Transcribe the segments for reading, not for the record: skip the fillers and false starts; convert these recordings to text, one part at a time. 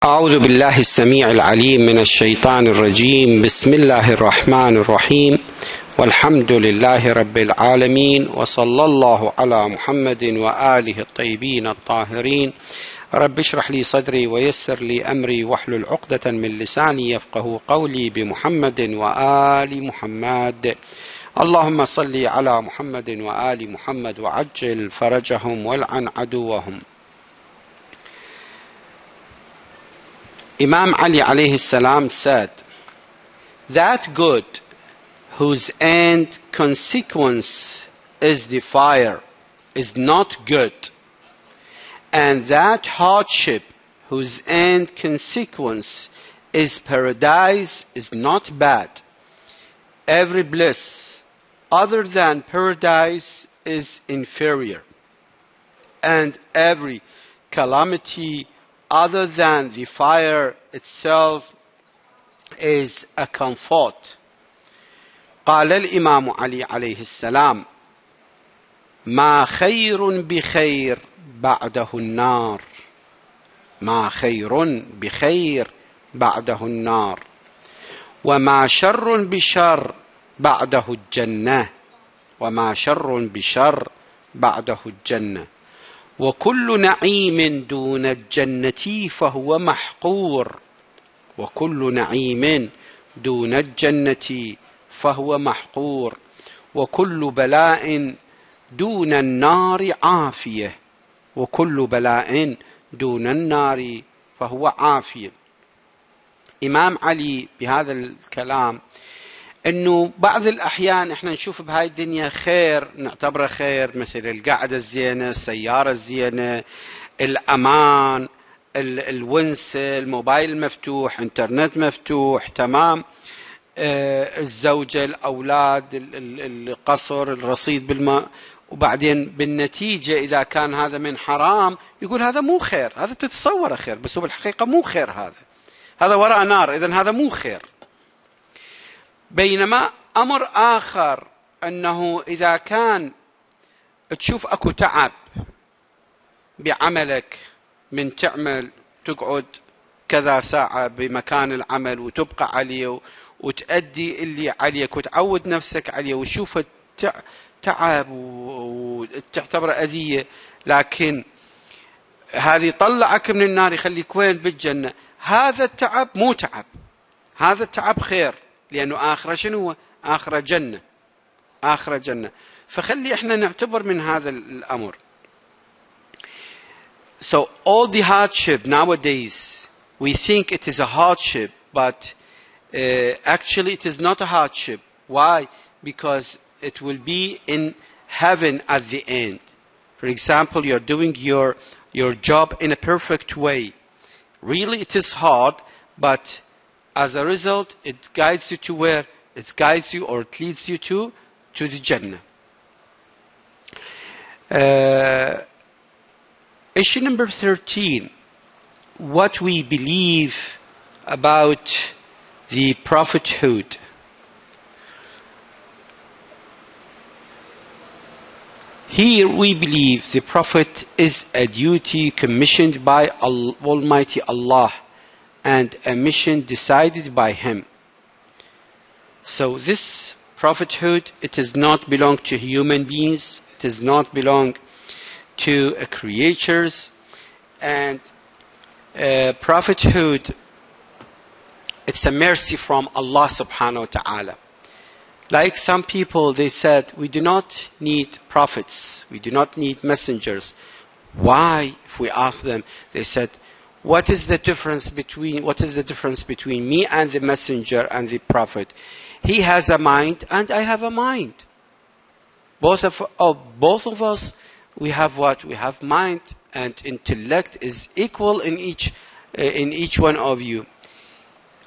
أعوذ بالله السميع العليم من الشيطان الرجيم. بسم الله الرحمن الرحيم، والحمد لله رب العالمين، وصلى الله على محمد وآله الطيبين الطاهرين. رب اشرح لي صدري ويسر لي أمري واحلل عقدة من لساني يفقه قولي بمحمد وآل محمد. اللهم صل على محمد وآل محمد وعجل فرجهم والعن عدوهم. Imam Ali alayhi salam said, that good whose end consequence is the fire is not good, and that hardship whose end consequence is paradise is not bad. Every bliss other than paradise is inferior, and every calamity other than the fire itself is a comfort. قال الإمام علي عليه السلام: ما خير بخير بعده النار، ما خير بخير بعده النار، وما شر بشر بعده الجنة، وما شر بشر بعده الجنة، وكل نعيم دون الجنة فهو محقور، وكل نعيم دون الجنة فهو محقور، وكل بلاء دون النار عافية، وكل بلاء دون النار فهو عافية. إمام علي بهذا الكلام انه بعض الاحيان احنا نشوف بهاي الدنيا خير نعتبره خير، مثل القعده الزينه، السياره الزينه، الامان، الونسه، الموبايل المفتوح، انترنت مفتوح، تمام، الزوجه، الاولاد، القصر، الرصيد بالماء. وبعدين بالنتيجه اذا كان هذا من حرام يقول هذا مو خير، هذا تتصوره خير بس هو بالحقيقه مو خير، هذا وراء نار، اذن هذا مو خير. بينما أمر آخر أنه إذا كان تشوف أكو تعب بعملك، من تعمل تقعد كذا ساعة بمكان العمل وتبقى عليه وتأدي اللي عليك وتعود نفسك عليه وتشوف تعب وتعتبر أذية، لكن هذه طلعك من النار يخليك وين؟ بالجنة. هذا التعب مو تعب، هذا التعب خير، لأنه آخرة شنو؟ آخرة جنة، آخرة جنة. فخلي إحنا نعتبر من هذا الأمر. So all the hardship nowadays, we think it is a hardship, but actually it is not a hardship. Why? Because it will be in heaven at the end. For example, you're doing your job in a perfect way. Really it is hard, but as a result, it guides you to where? It guides you, or it leads you to the Jannah. Issue number 13, what we believe about the Prophethood. Here we believe the Prophet is a duty commissioned by Almighty Allah, and a mission decided by him. So this prophethood, it does not belong to human beings, it does not belong to creatures, and prophethood, it's a mercy from Allah subhanahu wa ta'ala. Like some people, they said, we do not need prophets, we do not need messengers. Why? If we ask them, they said, what is the difference between me and the messenger and the prophet? He has a mind and I have a mind. Both of us, we have what? We have mind, and intellect is equal in each one of you.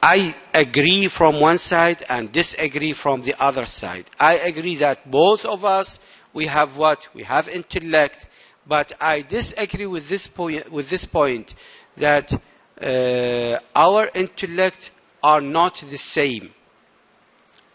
I agree from one side and disagree from the other side. I agree that both of us, we have what? We have intellect, but I disagree with this point that our intellect are not the same.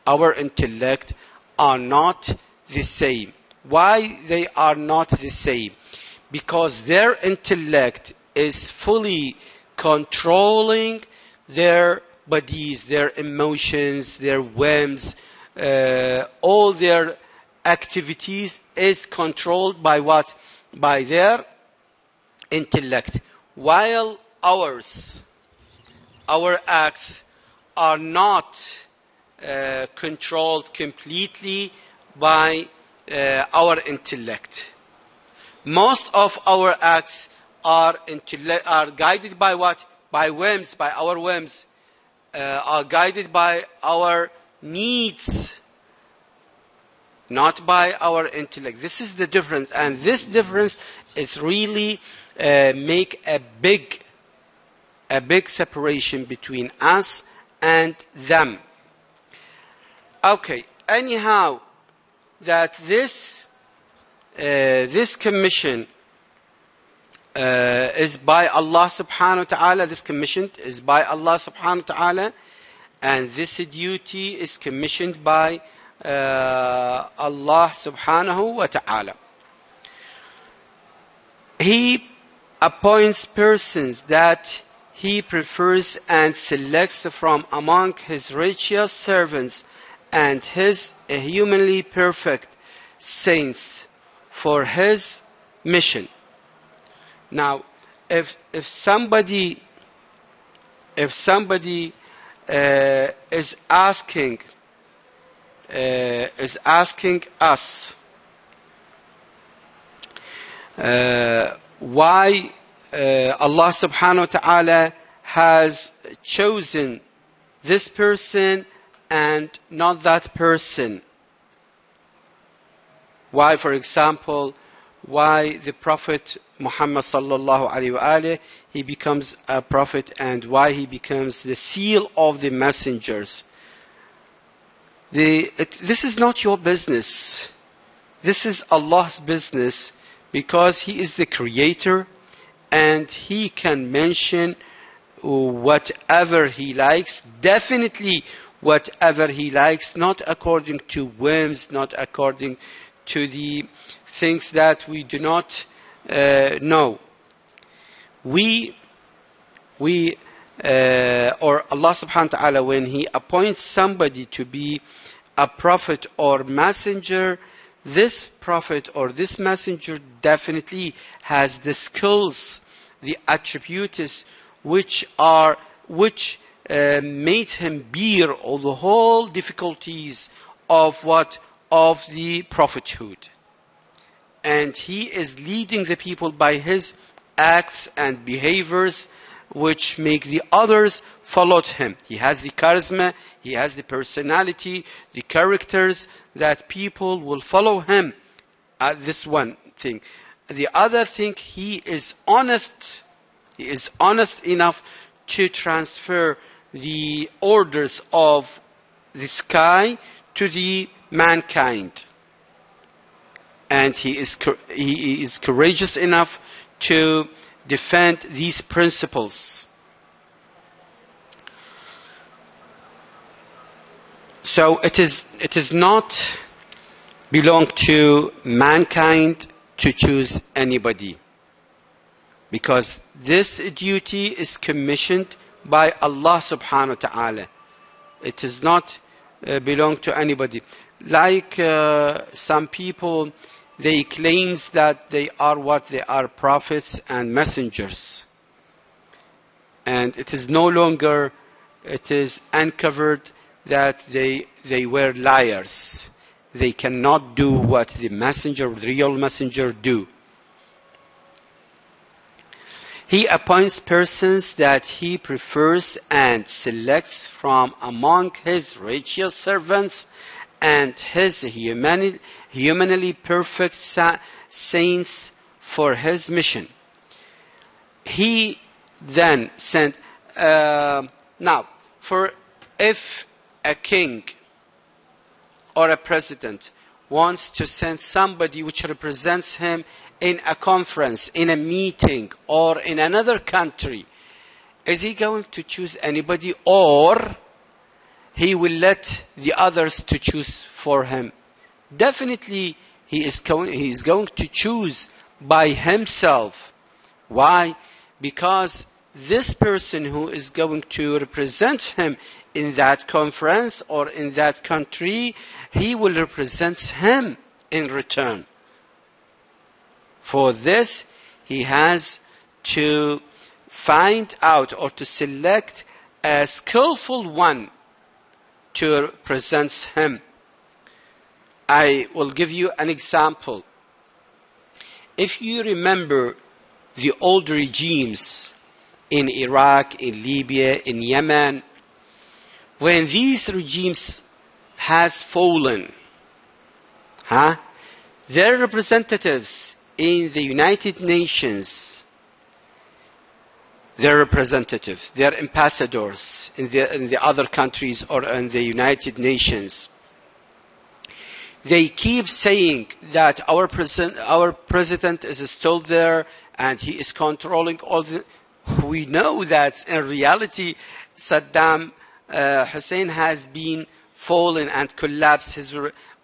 Our intellect are not the same. Why they are not the same? Because their intellect is fully controlling their bodies, their emotions, their whims, all their activities is controlled by what? By their intellect. While our acts are not controlled completely by our intellect. Most of our acts are guided by what? By whims, by our whims, are guided by our needs, not by our intellect. This is the difference, and this difference is really make a big separation between us and them. Okay, anyhow, that this commission is by Allah subhanahu wa ta'ala. This commission is by Allah subhanahu wa ta'ala, and this duty is commissioned by Allah subhanahu wa ta'ala. He appoints persons that He prefers and selects from among His righteous servants and His humanly perfect saints for His mission. Now, if somebody is asking us why Allah subhanahu wa ta'ala has chosen this person and not that person. Why, for example, why the Prophet Muhammad sallallahu alaihi wasallam he becomes a prophet, and why he becomes the seal of the messengers. This is not your business. This is Allah's business, because He is the creator and He can mention whatever He likes, definitely whatever He likes, not according to whims, not according to the things that we do not know. Or Allah subhanahu wa ta'ala, when He appoints somebody to be a prophet or messenger, this prophet or this messenger definitely has the skills, the attributes which made him bear all the whole difficulties of the prophethood. And he is leading the people by his acts and behaviors, which make the others follow him. He has the charisma, he has the personality, the characters that people will follow him. This one thing. The other thing, he is honest. He is honest enough to transfer the orders of the sky to the mankind. And he is courageous enough to defend these principles. So it is not belong to mankind to choose anybody, because this duty is commissioned by Allah subhanahu wa ta'ala. It does not belong to anybody. Like some people, they claims that they are what? They are prophets and messengers. And it is no longer, it is uncovered that they were liars. They cannot do what the messenger, the real messenger, do. He appoints persons that He prefers and selects from among His righteous servants and His humanly perfect saints for His mission. He then sent, now, for if a king or a president wants to send somebody which represents him in a conference, in a meeting, or in another country, is he going to choose anybody, or he will let the others to choose for him? Definitely he is going to choose by himself. Why? Because this person who is going to represent him in that conference or in that country, he will represent him in return. For this, he has to find out or to select a skillful one to represent him. I will give you an example. If you remember the old regimes in Iraq, in Libya, in Yemen, when these regimes has fallen, their representatives in the United Nations, their ambassadors in the other countries or in the United Nations, they keep saying that our president is still there and he is controlling all the... We know that in reality Saddam Hussein has been fallen and collapsed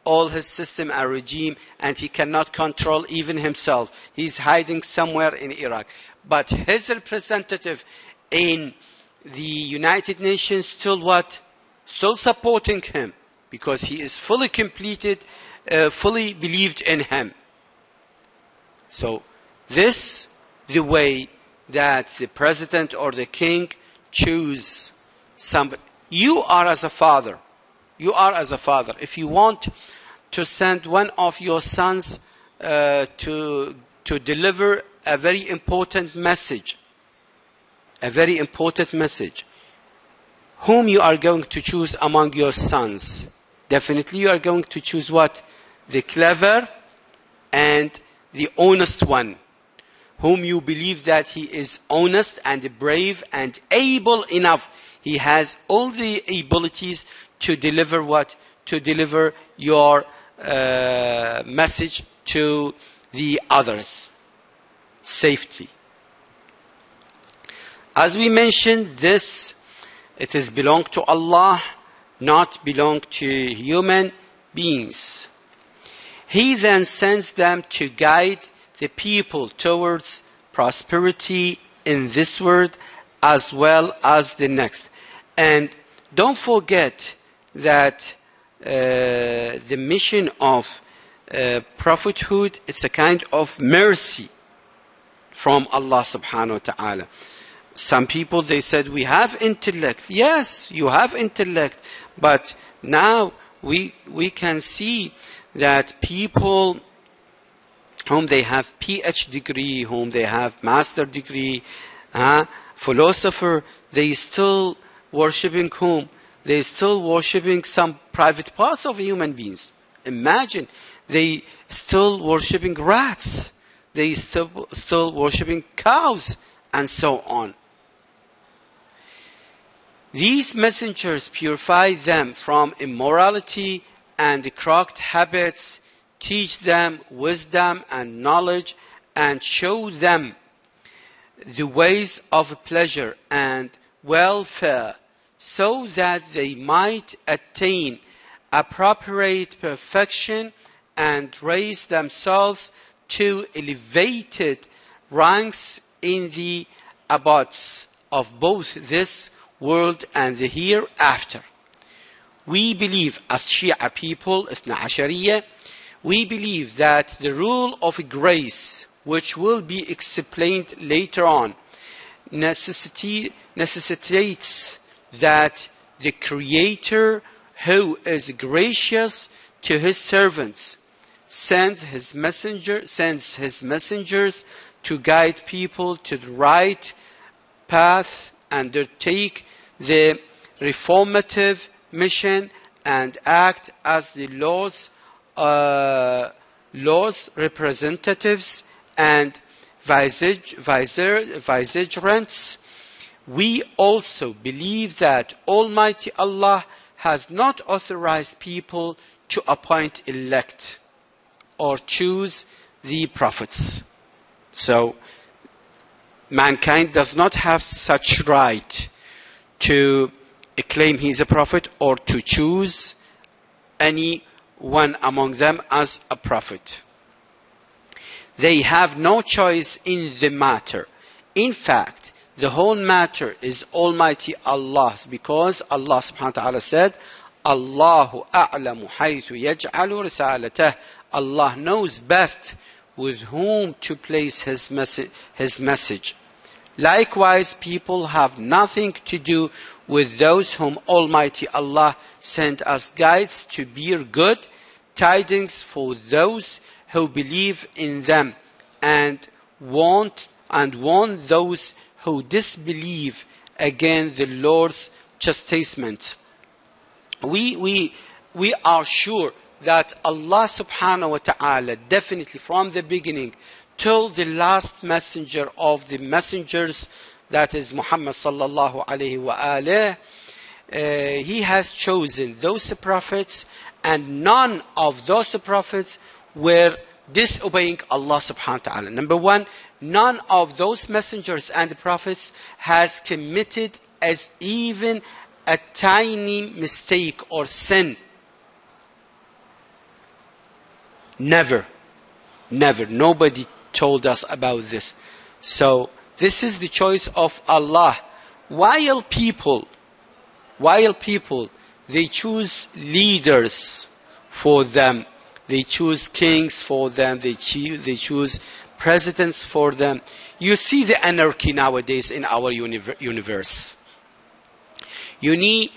all his system and regime, and he cannot control even himself. He's hiding somewhere in Iraq. But his representative in the United Nations still what? Still supporting him, because he is fully believed in him. So this the way that the president or the king choose somebody. You are as a father. If you want to send one of your sons to deliver a very important message, whom you are going to choose among your sons? Definitely you are going to choose what? The clever and the honest one, whom you believe that he is honest and brave and able enough. He has all the abilities to deliver what? To deliver your message to the others. Safety. As we mentioned, it is belong to Allah, not belong to human beings. He then sends them to guide the people towards prosperity in this world as well as the next. And don't forget that the mission of prophethood is a kind of mercy from Allah subhanahu wa ta'ala. Some people, they said, we have intellect. Yes, you have intellect. But now we can see that people whom they have PhD degree, whom they have master degree, philosopher, they still worshipping whom? They still worshipping some private parts of human beings. Imagine, they still worshipping rats. They still worshipping cows, and so on. These messengers purify them from immorality and corrupt habits, teach them wisdom and knowledge, and show them the ways of pleasure and welfare, so that they might attain appropriate perfection and raise themselves to elevated ranks in the abodes of both this world and the hereafter. We believe, as Shia people, Ithna Ashariya, we believe that the rule of grace, which will be explained later on, necessitates that the Creator, who is gracious to His servants, sends His messengers to guide people to the right path, undertake the reformative mission, and act as the Lord's representatives and vicegerents. We also believe that Almighty Allah has not authorized people to appoint elect or choose the prophets. So mankind does not have such right to claim he is a prophet or to choose any one among them as a prophet. They have no choice in the matter. In fact, The whole matter is Almighty Allah's, because Allah subhanahu wa ta'ala said, Allahu a'lamu haythu yaj'alu risalatah. Allah knows best with whom to place His message. Likewise, people have nothing to do with those whom Almighty Allah sent as guides to bear good tidings for those who believe in them, and warn those who disbelieve against the Lord's chastisement. We are sure that Allah subhanahu wa ta'ala definitely from the beginning till the last messenger of the messengers, that is Muhammad sallallahu alayhi wa alayhi, He has chosen those prophets, and none of those prophets were disobeying Allah subhanahu wa ta'ala. Number one, none of those messengers and prophets has committed as even a tiny mistake or sin. Never. Nobody told us about this. So this is the choice of Allah. While people they choose leaders for them, they choose kings for them, they choose presidents for them. You see the anarchy nowadays in our universe. You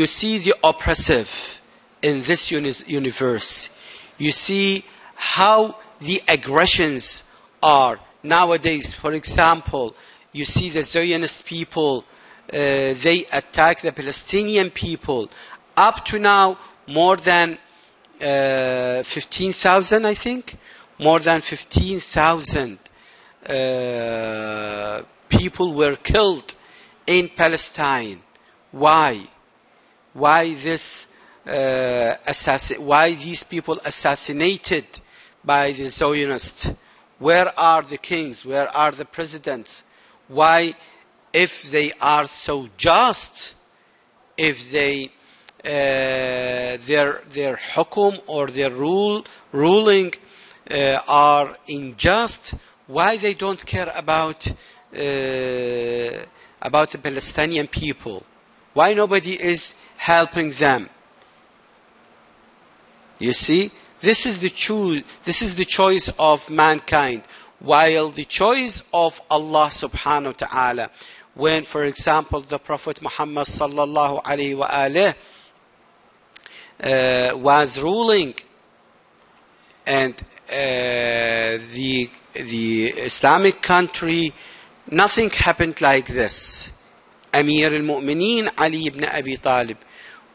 see the oppressive in this universe. You see how the aggressions are nowadays. For example, you see the Zionist people, they attack the Palestinian people. Up to now, more than 15,000, I think. More than 15,000 people were killed in Palestine. Why? Why this? Why these people assassinated by the Zionists? Where are the kings? Where are the presidents? Why, if they are so just, if they their hukum or their ruling are unjust, why they don't care about the Palestinian people? Why nobody is helping them? You see, this is the choice of mankind. While the choice of Allah subhanahu wa ta'ala, when, for example, the Prophet Muhammad sallallahu alayhi wa alayhi was ruling, and the Islamic country, nothing happened like this. Ameer al-Mu'mineen Ali ibn Abi Talib,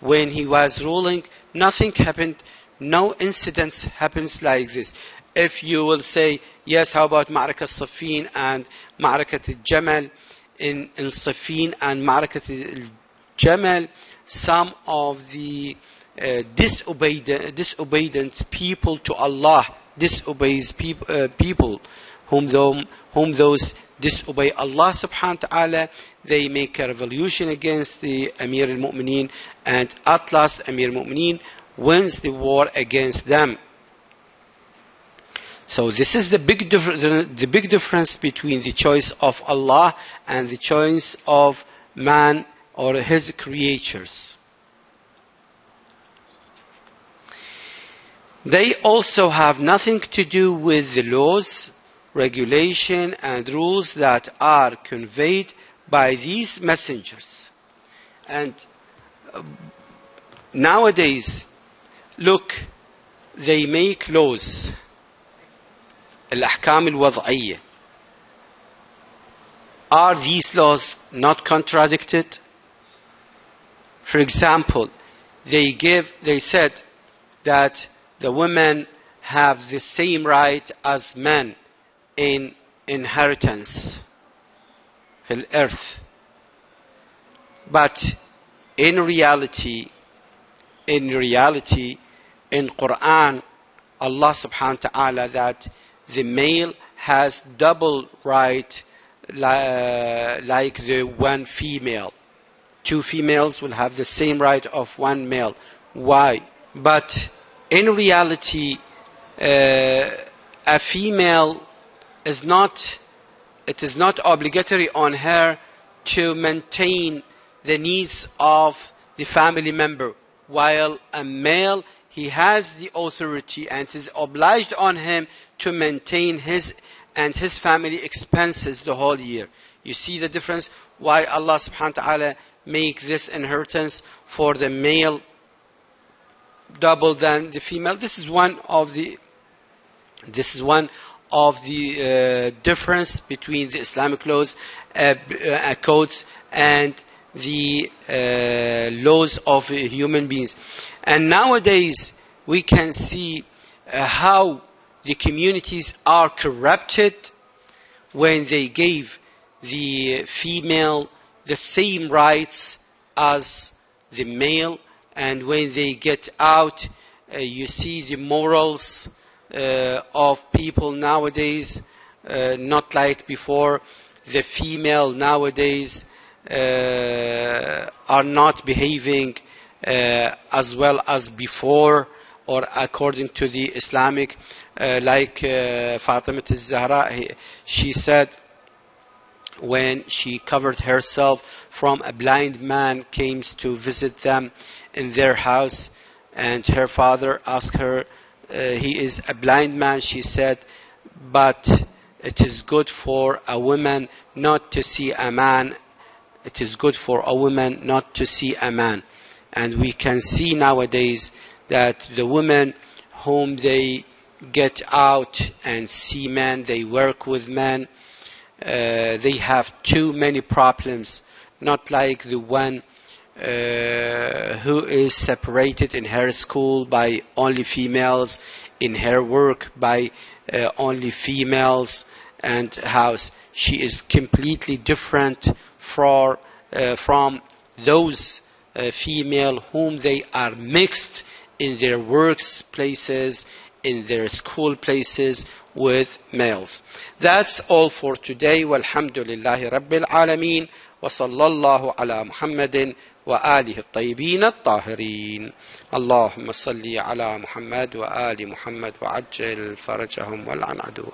when he was ruling, nothing happened. No incidents happens like this. If you will say, yes, how about Ma'rakat Siffin and Ma'rakat al-Jamal? In Siffin and Ma'rakat al-Jamal, some of the disobedient people to Allah, disobeys people whom those disobey Allah subhanahu wa ta'ala, they make a revolution against the Ameer al-Mu'mineen, and at last Ameer al-Mu'mineen wins the war against them. So this is the big difference between the choice of Allah and the choice of man or his creatures. They also have nothing to do with the laws, regulation, and rules that are conveyed by these messengers. And nowadays, look, they make laws, al-ahkam al-wad'iyya. Are these laws not contradicted? For example, they said that the women have the same right as men in inheritance fil earth. But in reality, in Quran, Allah subhanahu wa ta'ala that the male has double right like the one female. Two females will have the same right of one male. Why? But in reality, a female is not it is not obligatory on her to maintain the needs of the family member, while a male, he has the authority and it is obliged on him to maintain his and his family expenses the whole year. You see the difference why Allah subhanahu wa ta'ala make this inheritance for the male double than the female. This is one of the difference between the Islamic laws, codes, and the laws of human beings. And nowadays we can see how the communities are corrupted when they gave the female the same rights as the male, and when they get out, you see the morals of people nowadays, not like before. The female nowadays are not behaving as well as before, or according to the Islamic, like Fatima al-Zahra, she said when she covered herself from a blind man came to visit them in their house, and her father asked her, he is a blind man, she said, but it is good for a woman not to see a man. It is good for a woman not to see a man. And we can see nowadays that the women whom they get out and see men, they work with men, they have too many problems, not like the one who is separated in her school by only females, in her work by only females, and house. She is completely different from those female whom they are mixed in their workplaces, in their school places with males. That's all for today. Walhamdulillahi Rabbil Alameen. Wa sallallahu ala Muhammadin wa alihi at-tayyibin at-tahirin. Allahumma salli ala Muhammad wa ali Muhammad wa ajjal farajahum wal an aduwa.